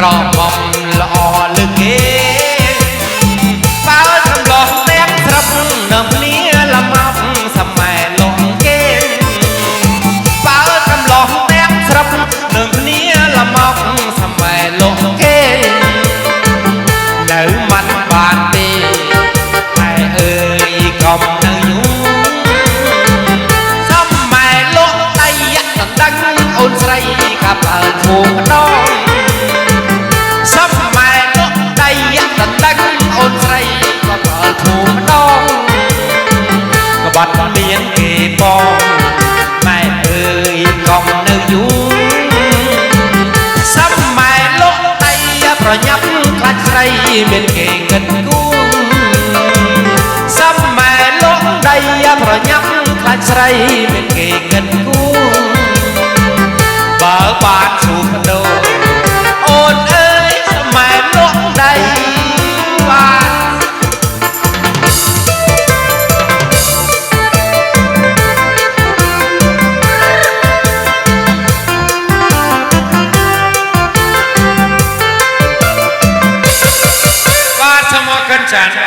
ក្រមុំល្អលើគេបើចំលោះទាំងស្រាប់នៅគ្នាល្មប់សម័យលោកគេបើចំលោះទាំងស្រាប់នៅគ្នាល្មប់សម័យលោកគេនៅមិនបានទេតែអើយកុំនៅយូរសម័យលោកដៃយ៉ាក់ដណ្ដឹងអូនស្រីកាប់អើធូរម្ដងសម័យលោកដៃយ៉ាក់ដណ្ដឹងអូនស្រីកាប់អើធូរម្ដងក្បត់មានគេបងម៉ែអើយកុំនៅយូរសម័យលោកដៃប្រញាប់ខ្លាចស្រីមានគេគិតគូរសម័យលោកដៃប្រញាប់ខ្លាចស្រីមានគេគិតគូរបើបានជួបដូរអូនអើយសម័យលោកដៃបានបាទសូមអរគុណចា៎